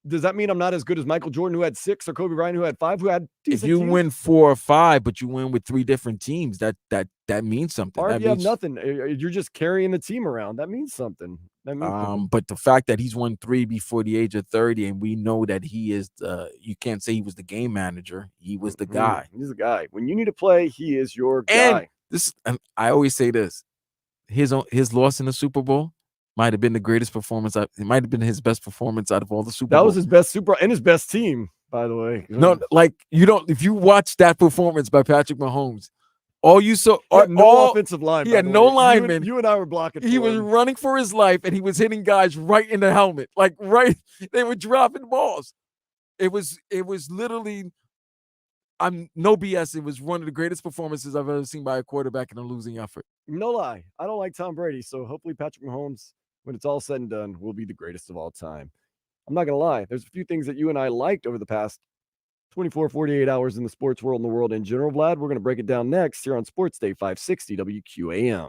Does that mean I'm not as good as Michael Jordan, who had 6, or Kobe Bryant, who had 5, who had decent If you teams? win 4 or 5, but you win with 3 different teams, that means something. Or That if you have means nothing, you're just carrying the team around. That means something. That means something. but the fact that he's won 3 before the age of 30, and we know that he is you can't say he was the game manager. He was the guy. He's the guy. When you need to play, he is your And guy. I always say this: his loss in the Super Bowl might have been the greatest performance. It might have been his best performance out of all the Super Bowls. That was his best Super and his best team, by the way. No, like you don't. If you watch that performance by Patrick Mahomes, all you saw, He had no offensive line. He by had the no way. linemen. You and I were blocking. He for was him. running for his life, and he was hitting guys right in the helmet, like right. They were dropping balls. It was literally. I'm no BS. It was one of the greatest performances I've ever seen by a quarterback in a losing effort. No lie. I don't like Tom Brady, so hopefully Patrick Mahomes, when it's all said and done, will be the greatest of all time. I'm not gonna lie. There's a few things that you and I liked over the past 24, 48 hours in the sports world and the world in general, Vlad. We're gonna break it down next here on Sports Day 560 WQAM.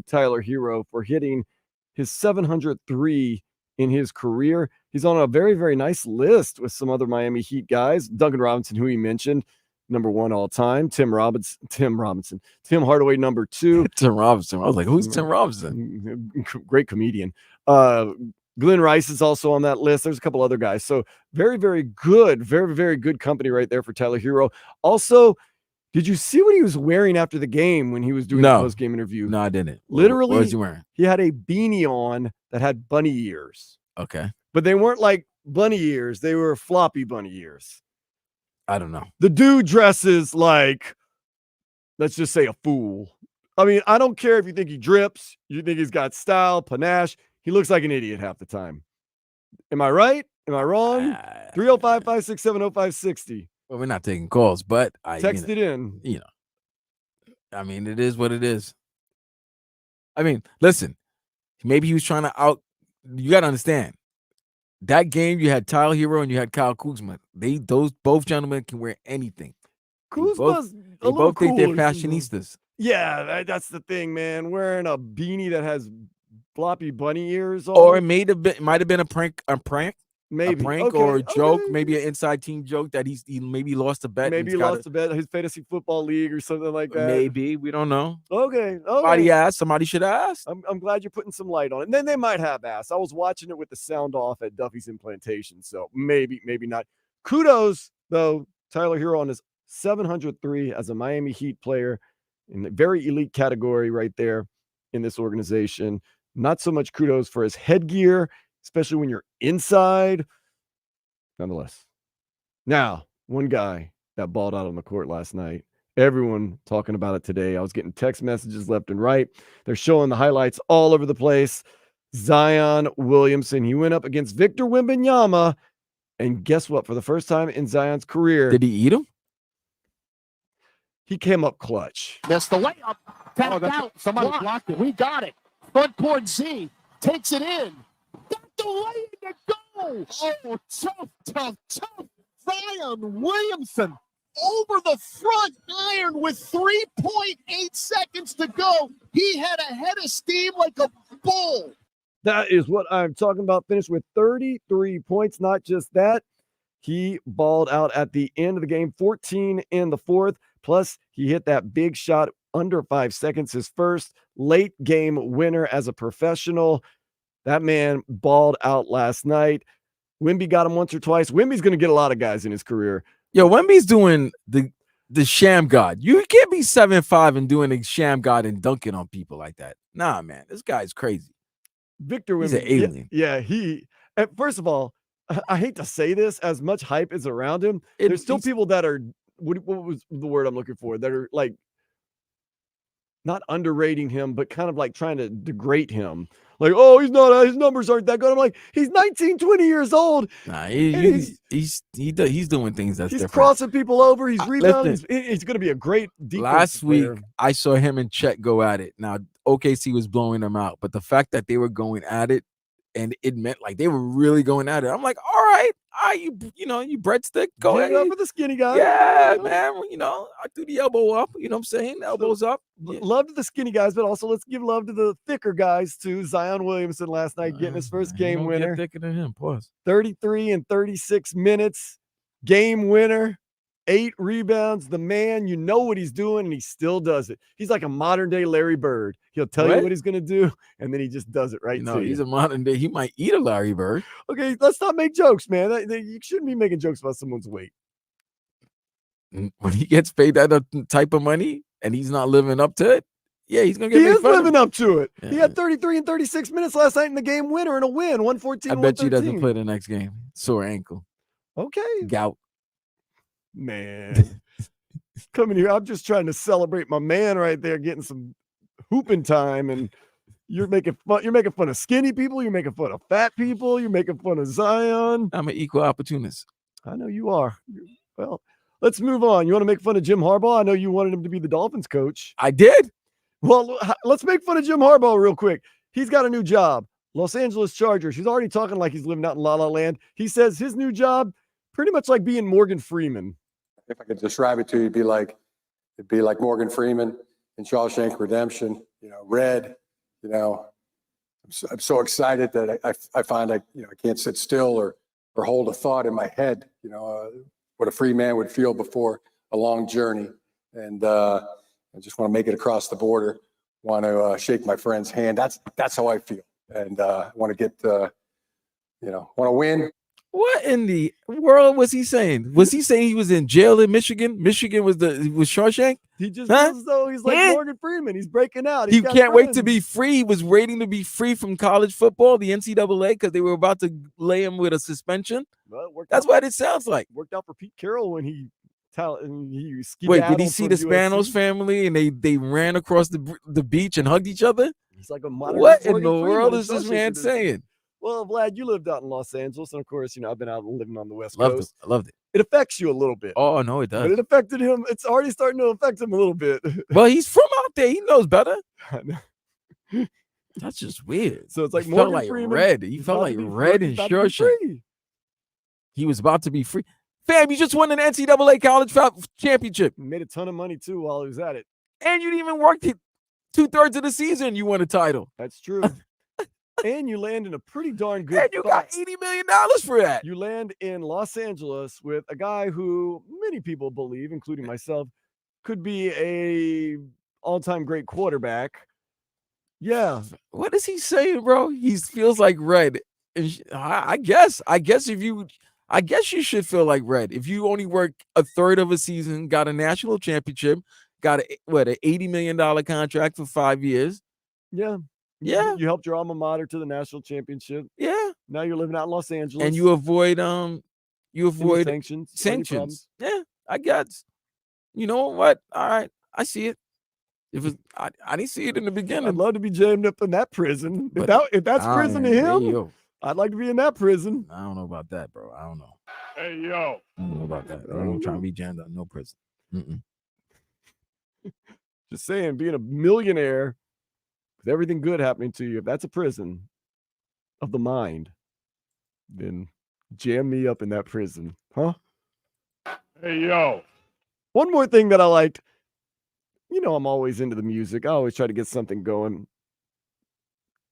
Tyler Hero for hitting his 703 in his career. He's on a very, very nice list with some other Miami Heat guys. Duncan Robinson, who he mentioned, number 1 all time. Tim Hardaway, number 2. Tim Robinson. I was like, who's Tim Robinson? Great comedian. Glenn Rice is also on that list. There's a couple other guys. So very, very good, very, very good company right there for Tyler Hero. Also, did you see what he was wearing after the game when he was doing the post-game interview? No, I didn't. Literally, what was he wearing? He had a beanie on that had bunny ears. Okay. But they weren't like bunny ears. They were floppy bunny ears. I don't know. The dude dresses like, let's just say, a fool. I mean, I don't care if you think he drips, you think he's got style, panache. He looks like an idiot half the time. Am I right? Am I wrong? 305-567-0560. Well, we're not taking calls, but I text it in. You know, I mean, it is what it is. I mean, listen, maybe he was trying to you got to understand. That game, you had Tyler Hero and you had Kyle Kuzma. Both gentlemen can wear anything. Kuzma's they both think they're fashionistas. Yeah, that's the thing, man. Wearing a beanie that has floppy bunny ears on. Or it might have been a prank, maybe a prank or a joke, maybe an inside team joke that he maybe lost a bet. Maybe he lost a bet, his fantasy football league or something like that. Maybe, we don't know. Okay. Somebody should ask. I'm glad you're putting some light on it. And then they might have asked. I was watching it with the sound off at Duffy's Implantation, so maybe not. Kudos though, Tyler Hero on his 703 as a Miami Heat player in the very elite category right there in this organization. Not so much kudos for his headgear, especially when you're inside. Nonetheless. Now, one guy that balled out on the court last night. Everyone talking about it today. I was getting text messages left and right. They're showing the highlights all over the place. Zion Williamson. He went up against Victor Wembanyama. And guess what? For the first time in Zion's career. Did he eat him? He came up clutch. Missed the layup. Tapped out. Somebody blocked it. We got it. Front court Z. Takes it in. Got the lane to go. Oh, tough. Zion Williamson over the front iron with 3.8 seconds to go. He had a head of steam like a bull. That is what I'm talking about. Finished with 33 points. Not just that, he balled out at the end of the game, 14 in the fourth. Plus, he hit that big shot under 5 seconds, his first late game winner as a professional. That man balled out last night. Wemby got him once or twice. Wemby's going to get a lot of guys in his career. Yo, Wemby's doing the sham god. You can't be 7'5" and doing a sham god and dunking on people like that. Nah, man, this guy's crazy. Victor Wemby, he's an alien. Yeah, first of all, I hate to say this, as much hype is around him, there's still people that are, what was the word I'm looking for, that are like not underrating him, but kind of like trying to degrade him. Like, oh, he's not, his numbers aren't that good. I'm like, he's 19, 20 years old. Nah, he's doing things that's different. Crossing people over. He's rebounding. He's going to be a great defensive Last week, player. I saw him and Chet go at it. Now, OKC was blowing them out, but the fact that they were going at it, and it meant like they were really going at it. I'm like, all right, you breadstick, go ahead. Up for the skinny guy. Yeah, man. I threw the elbow up. You know what I'm saying? Elbows up. Yeah. Love to the skinny guys, but also let's give love to the thicker guys too. Zion Williamson last night getting his first game winner. Thicker than him, pause. 33 and 36 minutes, game winner. 8 rebounds. The man, you know what he's doing, and he still does it. He's like a modern day Larry Bird. He'll tell you what he's going to do, and then he just does it right to you. He's a modern day. He might eat a Larry Bird. Okay, let's not make jokes, man. You shouldn't be making jokes about someone's weight. When he gets paid that type of money and he's not living up to it, yeah, he's going to get He is living up to it. Yeah. He had 33 and 36 minutes last night in the game winner and a win, 114. I bet you doesn't play the next game. Sore ankle. Okay. Gout. Man, coming here, I'm just trying to celebrate my man right there, getting some hooping time, and you're making fun. You're making fun of skinny people. You're making fun of fat people. You're making fun of Zion. I'm an equal opportunist. I know you are. Well, let's move on. You want to make fun of Jim Harbaugh? I know you wanted him to be the Dolphins coach. I did. Well, let's make fun of Jim Harbaugh real quick. He's got a new job, Los Angeles Chargers. He's already talking like he's living out in La La Land. He says his new job, pretty much like being Morgan Freeman. If I could describe it to you, it'd be like Morgan Freeman in Shawshank Redemption, red, You know, I'm so excited that I find I can't sit still or hold a thought in my head. You know, what a free man would feel before a long journey. And I just want to make it across the border. Want to shake my friend's hand. That's how I feel. And I want to get, want to win. What in the world was he saying? Was he saying he was in jail in Michigan? Michigan was Shawshank? He just Huh? feels as though he's like Yeah. Morgan Freeman. He's breaking out. He He's got can't wait to friends. be free. He was waiting to be free from college football, the NCAA, because they were about to lay him with a suspension. Well, it worked That's out- what it sounds like. Worked out for Pete Carroll when he Wait, did he skedaddled see from the USC. Spanos family and they ran across the beach and hugged each other? He's like a modern What in Morgan the Freeman world in is this Shawshank man Redemption. saying? Well, Vlad, you lived out in Los Angeles, and of course, I've been out living on the West Loved Coast. it. I loved it. It affects you a little bit. Oh no, it But does. it affected him. It's already starting to affect him a little bit. Well, he's from out there. He knows better. That's just weird. So it's like He felt Morgan like Freeman. Red. He he's felt about to like be Red free- and he's about to be Shawshank. free. He was about to be free. Fam, you just won an NCAA college championship. He made a ton of money too while he was at it. And you didn't even work 2/3 of the season. You won a title. That's true. And you land in a pretty darn good And you got spot. $80 million for that. You land in Los Angeles with a guy who many people believe, including myself, could be a all-time great quarterback. Yeah. What is he saying, bro? He feels like Red. And I guess you should feel like Red. If you only work a third of a season, got a national championship, got an $80 million contract for 5 years. Yeah. Yeah. You helped your alma mater to the national championship. Yeah. Now you're living out in Los Angeles. And you avoid Any sanctions. sanctions. Yeah, I guess. You know what? All right, I see it. I didn't see it in the beginning. I'd love to be jammed up in that prison. But If that's prison to him, Hey, yo. I'd like to be in that prison. I don't know about that, bro. I don't know. Hey, yo. I don't know about that. I don't try to be jammed up. No prison. Mm-mm. Just saying, being a millionaire with everything good happening to you, if that's a prison of the mind, then jam me up in that prison. Huh? Hey, yo. One more thing that I liked. I'm always into the music. I always try to get something going.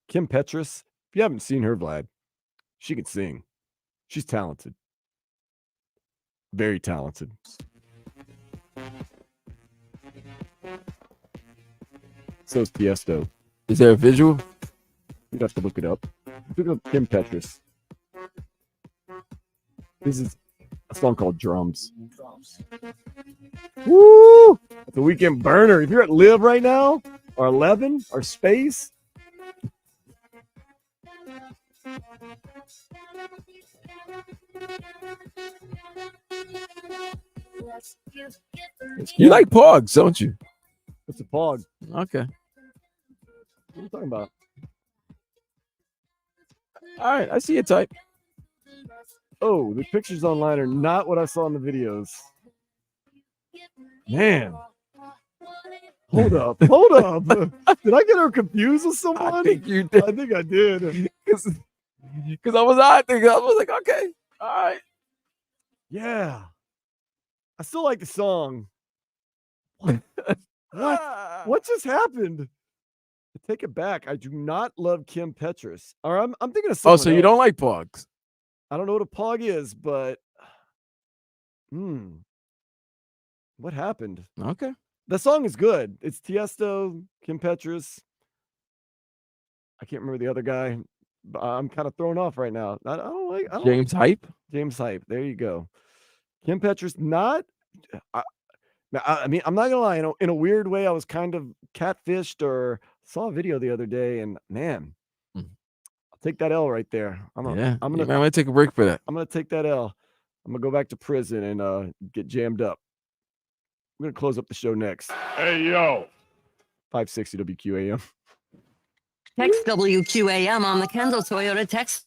Kim Petras, if you haven't seen her, Vlad, she can sing. She's talented. Very talented. So is Tiesto. Is there a visual? You'd have to look it up. Look up Kim Petras. This is a song called Drums. Woo! It's a weekend burner. If you're at Live right now, or 11, or Space, You like Pogs, don't you? it's a pog. Okay. What are you talking about? All right, I see your type. Oh, the pictures online are not what I saw in the videos. Man. Hold up. Did I get her confused with someone? I think you did. I think I did. Because I was like, okay, all right. Yeah. I still like the song. What just happened? Take it back. I do not love Kim Petras. Or I'm thinking of someone Oh, so you don't like Pogs? I don't know what a pog is, but what happened? Okay. The song is good. It's Tiesto, Kim Petras. I can't remember the other guy. But I'm kind of thrown off right now. I don't like James Hype? James Hype. There you go. Kim Petras, not. I mean, I'm not gonna lie. In a weird way, I was kind of catfished or saw a video the other day, and man, I'll take that L right there. I'm gonna take a break for that. I'm gonna take that L. I'm gonna go back to prison and get jammed up. I'm gonna close up the show next. Hey, yo. 560 WQAM. Text WQAM on the Kendall Toyota text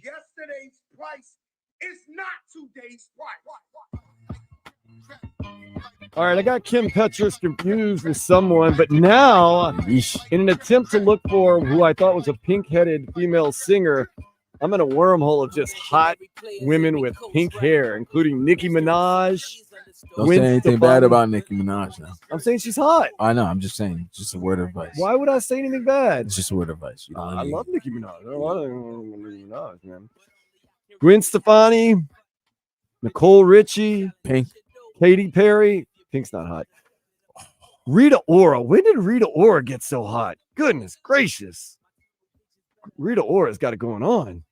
Yesterday's price is not today's price. All right, I got Kim Petras confused with someone, but now, in an attempt to look for who I thought was a pink-headed female singer, I'm in a wormhole of just hot women with pink hair, including Nicki Minaj. Don't say anything bad about Nicki Minaj now. I'm saying she's hot. I know. I'm just saying. Just a word of advice. Why would I say anything bad? It's just a word of advice. You know, I love Nicki Minaj. I love Nicki Minaj, man. Gwen Stefani, Nicole Richie, Pink, Katy Perry. Pink's not hot. Rita Ora. When did Rita Ora get so hot? Goodness gracious. Rita Ora's got it going on.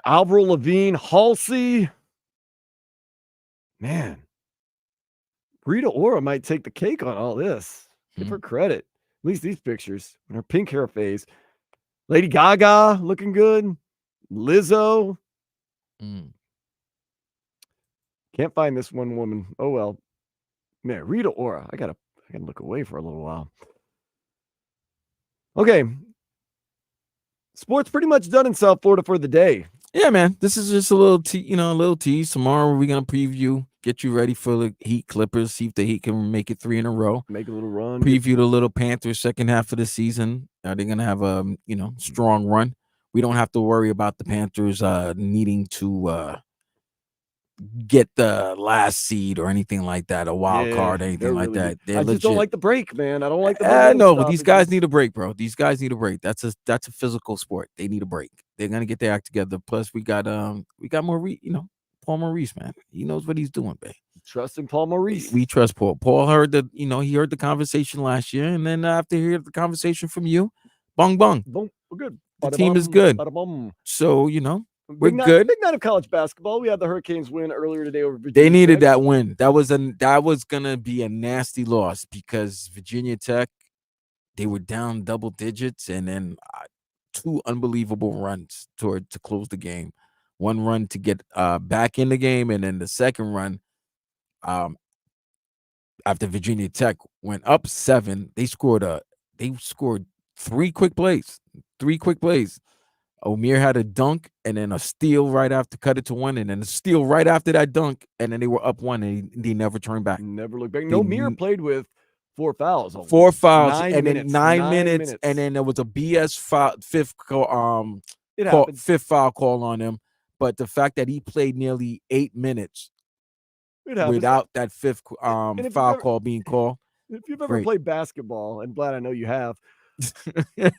Avril Lavigne, Halsey. Man. Rita Ora might take the cake on all this. Give her credit. At least these pictures. In her pink hair phase. Lady Gaga looking good. Lizzo. Can't find this one woman. Oh well. Man, Rita Ora. I gotta look away for a little while. Okay. Sports pretty much done in South Florida for the day. Yeah, man. This is just a little a little tease. Tomorrow we're gonna preview, get you ready for the Heat Clippers, see if the Heat can make it 3 in a row. Make a little run. Preview the little Panthers second half of the season. Are they gonna have a strong run? We don't have to worry about the Panthers needing to get the last seed or anything like that, a wild card, anything like that. I just don't like the break, man. I don't like the I know, but these guys need a break, bro. These guys need a break. That's a physical sport. They need a break. They're gonna get their act together. Plus, we got more Paul Maurice, man. He knows what he's doing, babe. Trusting Paul Maurice. We trust Paul. Paul heard he heard the conversation last year, and then after he heard the conversation from you, bong bong. Boom, we're good. The team is good. So we're good. Big night of college basketball. We had the Hurricanes win earlier today over Virginia They needed Tech. that win. That was gonna be a nasty loss because Virginia Tech, they were down double digits, and then 2 unbelievable runs to close the game. One run to get back in the game, and then the second run, after Virginia Tech went up 7, they scored 3 quick plays. Omir had a dunk and then a steal right after, cut it to 1, and then a steal right after that dunk, and then they were up 1, and they never turned back. Never looked back. No, Mir played with 4 fouls. 4 fouls, 9 and minutes, then 9 9 minutes, and then there was a BS foul, fifth foul call on him. But the fact that he played nearly 8 minutes without that fifth foul call being called. If you've ever played basketball, and Vlad, I know you have. In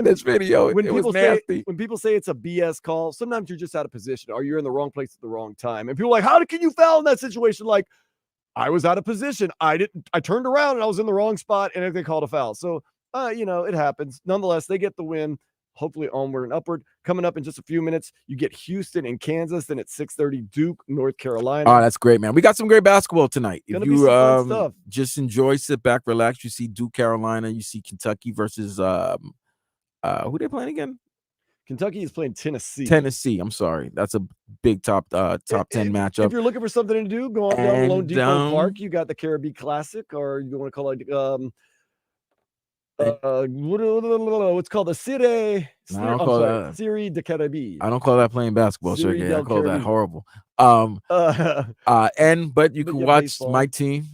this video, when it was nasty. When people say it's a BS call, sometimes you're just out of position or you're in the wrong place at the wrong time. And people are like, how can you foul in that situation? Like, I was out of position. I turned around and I was in the wrong spot, and they called a foul. So, it happens. Nonetheless, they get the win. Hopefully onward and upward. Coming up in just a few minutes, you get Houston and Kansas. Then at 6:30, Duke, North Carolina. Oh, that's great, man. We got some great basketball tonight. If you stuff. just enjoy, sit back, relax. You see Duke, Carolina. You see Kentucky versus who they playing again? Kentucky is playing Tennessee. Tennessee. I'm sorry. That's a big top 10 matchup. If you're looking for something to do, go on down Lone Depot Park. You got the Caribbean Classic, or you want to call it what's called the City. I don't call that Serie de Caribbean. I don't call that playing basketball, sir. I call that horrible. But you can watch baseball. my team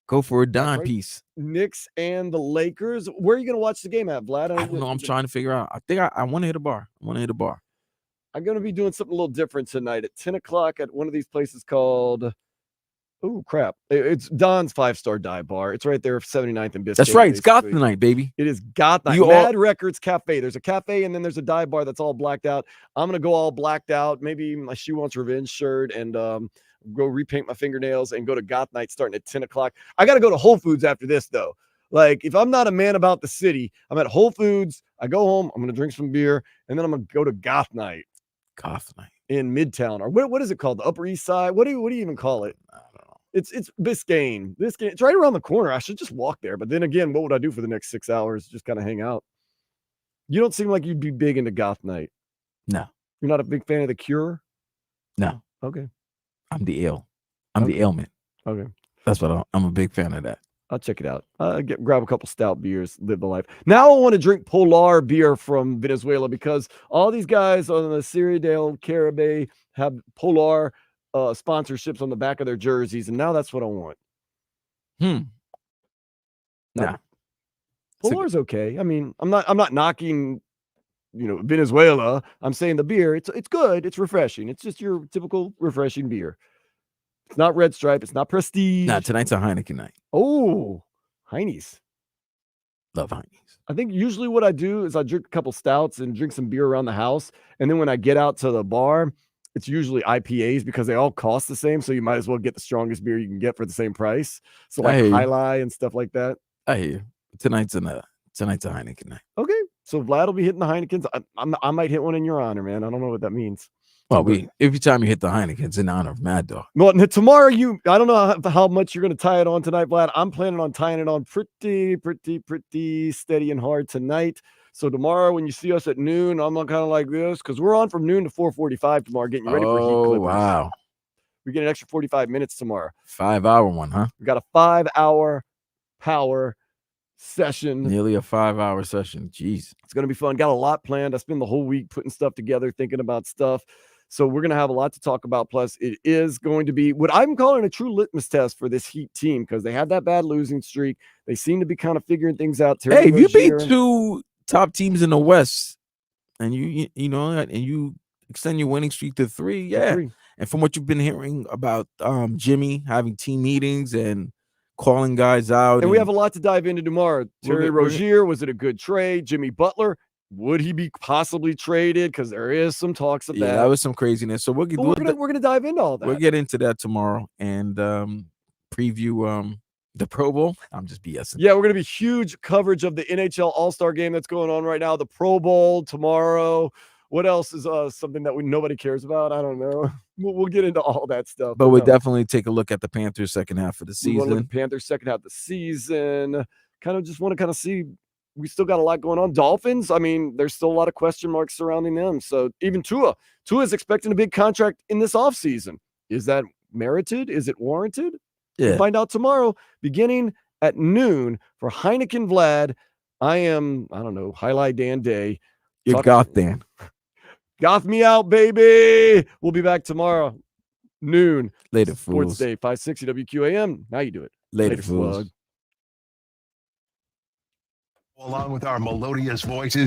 go for a dime piece. Knicks and the Lakers. Where are you going to watch the game at, Vlad? I don't know. I'm trying to figure out. I think I want to hit a bar. I'm going to be doing something a little different tonight at 10 o'clock at one of these places called. Oh, crap. It's Don's 5-star dive bar. It's right there, 79th and Biscayne. That's right. It's Goth Night, baby. It is Goth Night. Mad Records Cafe. There's a cafe, and then there's a dive bar that's all blacked out. I'm going to go all blacked out. Maybe my She Wants Revenge shirt, and go repaint my fingernails and go to Goth Night starting at 10 o'clock. I got to go to Whole Foods after this, though. Like, if I'm not a man about the city, I'm at Whole Foods. I go home. I'm going to drink some beer, and then I'm going to go to Goth Night. Goth Night. In Midtown. Or what is it called? The Upper East Side? What do you even call it? It's Biscayne. It's right around the corner. I should just walk there. But then again, what would I do for the next 6 hours? Just kind of hang out. You don't seem like you'd be big into Goth Night. No. You're not a big fan of The Cure? No. Okay. I'm the ill. I'm the ailment. Okay. That's what I'm a big fan of that. I'll check it out. Grab a couple stout beers, live the life. Now I want to drink Polar beer from Venezuela because all these guys on the Sierra del Caribe have Polar sponsorships on the back of their jerseys, and now that's what I want. Nah. Polar's okay. I mean, I'm not knocking, Venezuela. I'm saying the beer, it's good. It's refreshing. It's just your typical refreshing beer. It's not Red Stripe. It's not Prestige. Nah, tonight's a Heineken night. Oh, Heine's. Love Heine's. I think usually what I do is I drink a couple stouts and drink some beer around the house. And then when I get out to the bar, it's usually IPAs because they all cost the same. So you might as well get the strongest beer you can get for the same price. So like High Lie and stuff like that. I hear you. Tonight's a Heineken night. Okay. So Vlad will be hitting the Heinekens. I might hit one in your honor, man. I don't know what that means. Well, every time you hit the Heinekens in honor of Mad Dog. Well, tomorrow I don't know how much you're going to tie it on tonight, Vlad. I'm planning on tying it on pretty steady and hard tonight. So tomorrow when you see us at noon, I'm kind of like this because we're on from noon to 4:45 tomorrow, getting you ready for Heat Clippers. Wow. We get an extra 45 minutes tomorrow. 5-hour one, huh? We got a 5-hour power session. Nearly a 5-hour session. Jeez. It's going to be fun. Got a lot planned. I spend the whole week putting stuff together, thinking about stuff. So we're going to have a lot to talk about. Plus, it is going to be what I'm calling a true litmus test for this Heat team because they had that bad losing streak. They seem to be kind of figuring things out. Hey, if you beat 2 top teams in the West and you extend your winning streak to 3, yeah. 3. And from what you've been hearing about Jimmy having team meetings and calling guys out. And we have a lot to dive into tomorrow. Terry Rozier, was it a good trade? Jimmy Butler, would he be possibly traded? Because there is some talks of that. Yeah, that was some craziness. So we're gonna dive into all that. We'll get into that tomorrow and preview the Pro Bowl. I'm just BSing. Yeah, we're gonna be huge coverage of the NHL All-Star game that's going on right now. The Pro Bowl tomorrow. What else is something that nobody cares about? I don't know. We'll get into all that stuff. But we'll definitely take a look at the Panthers second half of the season. We want to look at the Panthers second half of the season. Kind of just want to see. We still got a lot going on. Dolphins, I mean, there's still a lot of question marks surrounding them. So even Tua is expecting a big contract in this offseason. Is that merited? Is it warranted? Yeah. We'll find out tomorrow, beginning at noon for Heineken Vlad. I don't know, Highlight Dan Day. You're Goth Dan. Goth me out, baby. We'll be back tomorrow, noon. Later, Sports fools. Day, 560 WQAM. Now you do it. Later fools. Along with our melodious voices.